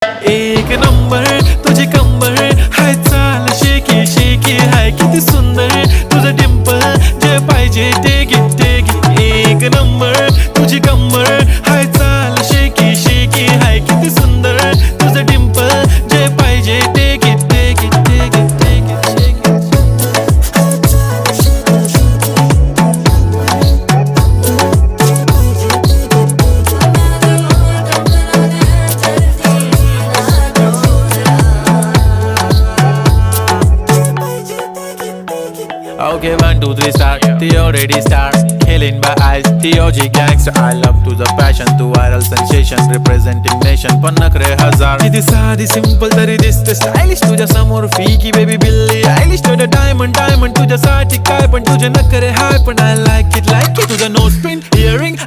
एक नंबर तुझी कंबर हाय, चाल शेकी शेकी हाय, किती सुंदर तुझं डिंपल, जे पाहिजे ते घे. एक नंबर तुझी कंबर हाय, चाल शेकी शेकी हाय, किती सुंदर तुझं डिंपल, जे पाहिजे ते घे. Okay, 1, 2, 3 start. The already start. Killing by eyes. The OG gangster. I love to the passion, to viral sensation, representing nation. पन्नकरे हजार. किती साधी simple तरी दिसते stylish तुझ्या समोर फीकी baby बिल्ली आयलिश. तुझं diamond तुझ्यासाठी काय पण तुझे नखरे हाय पण I like it तुझं nose pin earring.